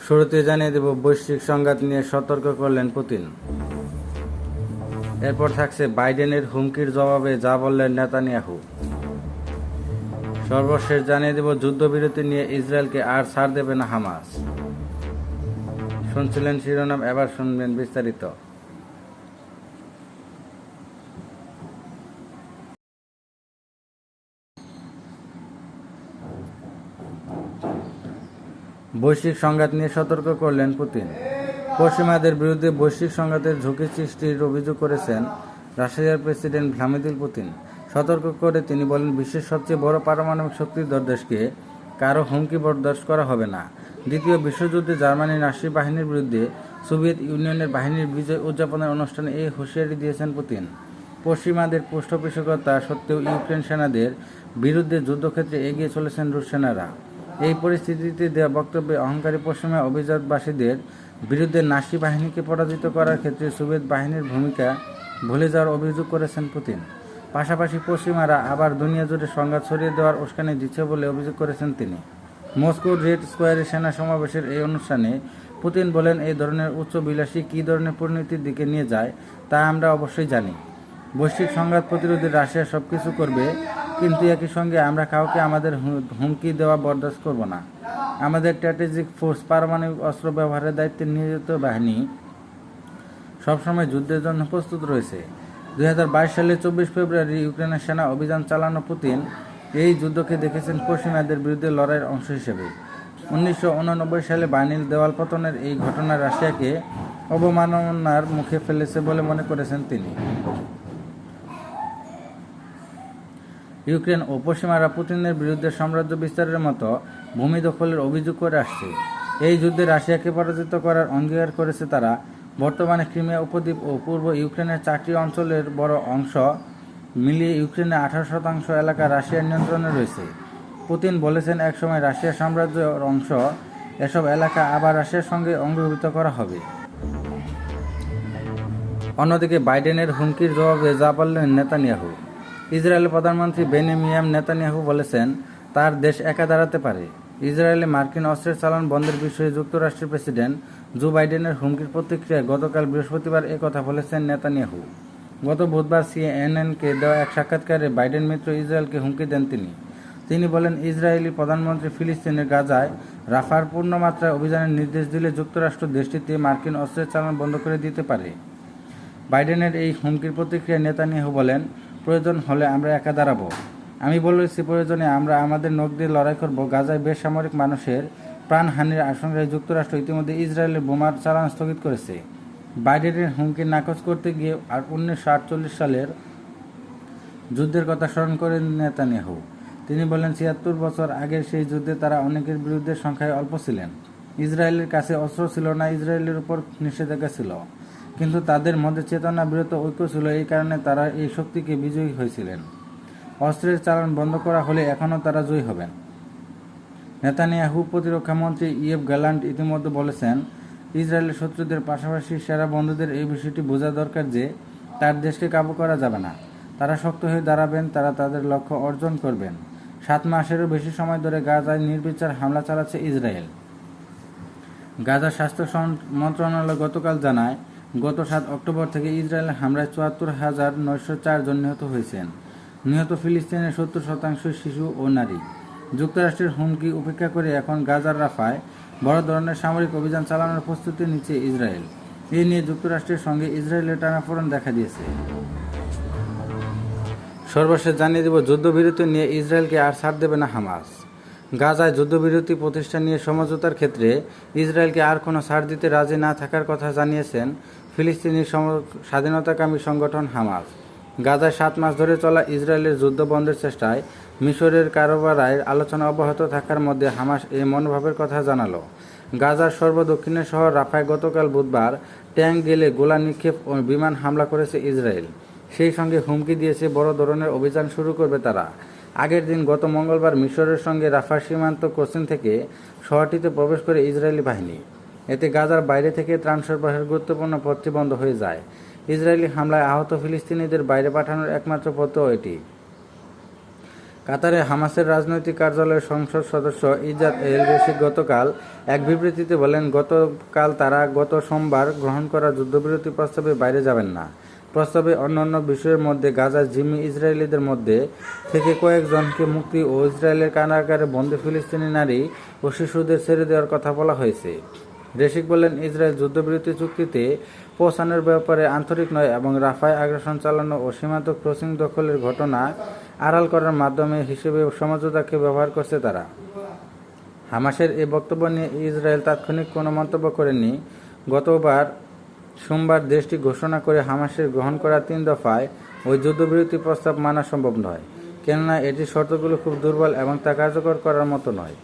শুরুতে জানিয়ে দেব বৈশ্বিক সংঘাত নিয়ে সতর্ক করলেন পুতিন। এরপর থাকছে বাইডেনের হুমকির জবাবে যা বললেন নেতানিয়াহু। সর্বশেষ জানিয়ে দেব যুদ্ধবিরতি নিয়ে ইসরায়েলকে আর ছাড় দেবে না হামাস। শুনছিলেন শিরোনাম, এবার শুনবেন বিস্তারিত। বৈশ্বিক সংঘাত নিয়ে সতর্ক করলেন পুতিন। পশ্চিমাদের বিরুদ্ধে বৈশ্বিক সংঘাতের ঝুঁকি সৃষ্টির অভিযোগ করেছেন রাশিয়ার প্রেসিডেন্ট ভ্লাদিমির পুতিন। সতর্ক করে তিনি বলেন, বিশ্বের সবচেয়ে বড় পারমাণবিক শক্তিধর দেশকে কারো হুমকি বরদাস্ত করা হবে না। দ্বিতীয় বিশ্বযুদ্ধে জার্মানির নাৎসি বাহিনীর বিরুদ্ধে সোভিয়েত ইউনিয়নের বাহিনীর বিজয় উদযাপনের অনুষ্ঠানে এই হুঁশিয়ারি দিয়েছেন পুতিন। পশ্চিমাদের পৃষ্ঠপোষকতা সত্ত্বেও ইউক্রেন সেনাদের বিরুদ্ধে যুদ্ধক্ষেত্রে এগিয়ে চলেছেন রুশ সেনারা। এই পরিস্থিতিতে দেওয়া বক্তব্যে অহংকারী পশ্চিমা অভিজাতবাসীদের বিরুদ্ধে নাৎসি বাহিনীকে পরাজিত করার ক্ষেত্রে সোভিয়েত বাহিনীর ভূমিকা ভুলে যাওয়ার অভিযোগ করেছেন পুতিন। পাশাপাশি পশ্চিমারা আবার দুনিয়া জুড়ে সংঘাত ছড়িয়ে দেওয়ার উস্কানি দিচ্ছে বলে অভিযোগ করেছেন তিনি। মস্কোর রেড স্কোয়ারে সেনা সমাবেশের এই অনুষ্ঠানে পুতিন বলেন, এই ধরনের উচ্চ বিলাসী কী ধরনের পরিণতির দিকে নিয়ে যায় তা আমরা অবশ্যই জানি। বৈশ্বিক সংঘাত প্রতিরোধে রাশিয়া সব কিছু করবে, কিন্তু একই সঙ্গে আমরা কাউকে আমাদের হুমকি দেওয়া বরদাস্ত করব না। আমাদের স্ট্র্যাটেজিক ফোর্স পারমাণবিক অস্ত্র ব্যবহারের দায়িত্বে নিয়োজিত বাহিনী সবসময় যুদ্ধের জন্য প্রস্তুত রয়েছে। 2022 সালের 24 ফেব্রুয়ারি ইউক্রেনের সেনা অভিযান চালানো পুতিন এই যুদ্ধকে দেখেছেন পশ্চিমাদের বিরুদ্ধে লড়াইয়ের অংশ হিসেবে। 1989 সালে বার্লিন দেওয়াল পতনের এই ঘটনা রাশিয়াকে অবমাননার মুখে ফেলেছে বলে মনে করেছেন তিনি। ইউক্রেন ও পশ্চিমারা পুতিনের বিরুদ্ধে সাম্রাজ্য বিস্তারের মতো ভূমি দখলের অভিযোগ করে আসছে। এই যুদ্ধে রাশিয়াকে পরাজিত করার অঙ্গীকার করেছে তারা। বর্তমানে ক্রিমিয়া উপদ্বীপ ও পূর্ব ইউক্রেনের 4টি অঞ্চলের বড় অংশ মিলিয়ে ইউক্রেনের 18% এলাকা রাশিয়ার নিয়ন্ত্রণে রয়েছে। পুতিন বলেছেন, একসময় রাশিয়ার সাম্রাজ্যের অংশ, এসব এলাকা আবার রাশিয়ার সঙ্গে অঙ্গীভূত করা হবে। অন্যদিকে বাইডেনের হুমকির জবাবে যা বললেন নেতানিয়াহু। ইসরায়েলের প্রধানমন্ত্রী বেনিয়ামিন নেতানিয়াহু বলেছেন, তার দেশ একা দাঁড়াতে পারে। ইসরায়েলে মার্কিন অস্ত্রের চালান বন্ধের বিষয়ে যুক্তরাষ্ট্রের প্রেসিডেন্ট জো বাইডেনের হুমকির প্রতিক্রিয়ায় গতকাল বৃহস্পতিবার একথা বলেছেন নেতানিয়াহু। গত বুধবার সিএনএনকে দেওয়া এক সাক্ষাৎকারে বাইডেন মিত্র ইসরায়েলকে হুমকি দেন তিনি বলেন, ইসরায়েলি প্রধানমন্ত্রী ফিলিস্তিনের গাজায় রাফার পূর্ণমাত্রায় অভিযানের নির্দেশ দিলে যুক্তরাষ্ট্র দেশটিতে মার্কিন অস্ত্রের চালান বন্ধ করে দিতে পারে। বাইডেনের এই হুমকির প্রতিক্রিয়ায় নেতানিয়াহু বলেন, প্রয়োজন হলে আমরা একা দাঁড়াবো। আমি বলেছি, প্রয়োজনে আমরা আমাদের নখ দিয়ে লড়াই করব। গাজায় বেসামরিক মানুষের প্রাণহানির আশঙ্কায় যুক্তরাষ্ট্র ইতিমধ্যে ইসরায়েলের বোমার চালান স্থগিত করেছে। বাইডেনের হুমকি নাকচ করতে গিয়ে 1948 সালের যুদ্ধের কথা স্মরণ করেন নেতানিয়াহু। তিনি বলেন, 76 বছর আগের সেই যুদ্ধে তারা অনেকের বিরুদ্ধে সংখ্যায় অল্প ছিলেন। ইসরায়েলের কাছে অস্ত্র ছিল না, ইসরায়েলের উপর নিষেধাজ্ঞা ছিল, কিন্তু তাদের মধ্যে চেতনা বিরত ঐক্য ছিল। এই কারণে তারা এই শক্তিকে বিজয়ী হয়েছিলেন। অস্ত্রের চালান বন্ধ করা হলে এখনও তারা জয়ী হবেন। নেতানিয়াহু প্রতিরক্ষা মন্ত্রী ইয়েভ গ্যালান্ট ইতিমধ্যে বলেছেন, ইসরায়েলের শত্রুদের পাশাপাশি সেরা বন্ধুদের এই বিষয়টি বোঝা দরকার যে তার দেশকে কাবু করা যাবে না। তারা শক্ত হয়ে দাঁড়াবেন, তারা তাদের লক্ষ্য অর্জন করবেন। 7 মাসেরও বেশি সময় ধরে গাজায় নির্বিচার হামলা চালাচ্ছে ইসরায়েল। গাজার স্বাস্থ্য মন্ত্রণালয় গতকাল জানায়, গত 7 অক্টোবর থেকে ইসরায়েলের হামলায় 74,904 জন নিহত হয়েছেন। নিহত ফিলিস্তিনের 70% শিশু ও নারী। যুক্তরাষ্ট্রের হুমকি উপেক্ষা করে এখন গাজার রাফায় বড় ধরনের সামরিক অভিযান চালানোর প্রস্তুতি নিচ্ছে ইসরায়েল। এই নিয়ে যুক্তরাষ্ট্রের সঙ্গে ইসরায়েলের টানাপোড়েন দেখা দিয়েছে। সর্বশেষ জানিয়ে দেব, যুদ্ধবিরতি নিয়ে ইসরায়েলকে আর ছাড় দেবে না হামাস। গাজায় যুদ্ধবিরতি প্রতিষ্ঠা নিয়ে সমঝোতার ক্ষেত্রে ইসরায়েলকে আর কোনো ছাড় দিতে রাজি না থাকার কথা জানিয়েছেন ফিলিস্তিনি স্বাধীনতাকামী সংগঠন হামাস। গাজায় 7 মাস ধরে চলা ইসরায়েলের যুদ্ধ বন্ধের চেষ্টায় মিশরের কারবারায় আলোচনা অব্যাহত থাকার মধ্যে হামাস এই মনোভাবের কথা জানালো। গাজার সর্বদক্ষিণের শহর রাফায় গতকাল বুধবার ট্যাঙ্ক গেলে গোলা নিক্ষেপ ও বিমান হামলা করেছে ইসরায়েল। সেই সঙ্গে হুমকি দিয়েছে বড় ধরনের অভিযান শুরু করবে তারা। আগের দিন গত মঙ্গলবার মিশরের সঙ্গে রাফা সীমান্ত ক্রসিং থেকে শহরটিতে প্রবেশ করে ইসরায়েলি বাহিনী। এতে গাজার বাইরে থেকে ত্রাণ সরবরাহের গুরুত্বপূর্ণ পথটি বন্ধ হয়ে যায়। ইসরায়েলি হামলায় আহত ফিলিস্তিনিদের বাইরে পাঠানোর একমাত্র পথও এটি। কাতারে হামাসের রাজনৈতিক কার্যালয়ের সংসদ সদস্য ইজাদ এল রেশিক গতকাল এক বিবৃতিতে বলেন, গতকাল তারা গত সোমবার গ্রহণ করা যুদ্ধবিরতি প্রস্তাবে বাইরে যাবেন না। প্রস্তাবে অন্যান্য বিষয়ের মধ্যে গাজার জিম্মি ইসরায়েলিদের মধ্যে থেকে কয়েকজনকে মুক্তি ও ইসরায়েলের কারাগারে বন্দী ফিলিস্তিনি নারী ও শিশুদের ছেড়ে দেওয়ার কথা বলা হয়েছে। রেশিক বলেন, ইসরায়েল যুদ্ধবিরতি চুক্তিতে পৌঁছানোর ব্যাপারে আন্তরিক নয় এবং রাফায় আগ্রাসন চালানো ও সীমান্ত ক্রসিং দখলের ঘটনা আড়াল করার মাধ্যমে হিসেবে সমঝোতাকে ব্যবহার করছে তারা। হামাসের এই বক্তব্য নিয়ে ইসরায়েল তাৎক্ষণিক কোনো মন্তব্য করেনি। গতবার সোমবার দেশটি ঘোষণা করে হামাসের গ্রহণ করা 3 দফায় ওই যুদ্ধবিরতি প্রস্তাব মানা সম্ভব নয়, কেননা এটির শর্তগুলো খুব দুর্বল এবং তা কার্যকর করার মতো নয়।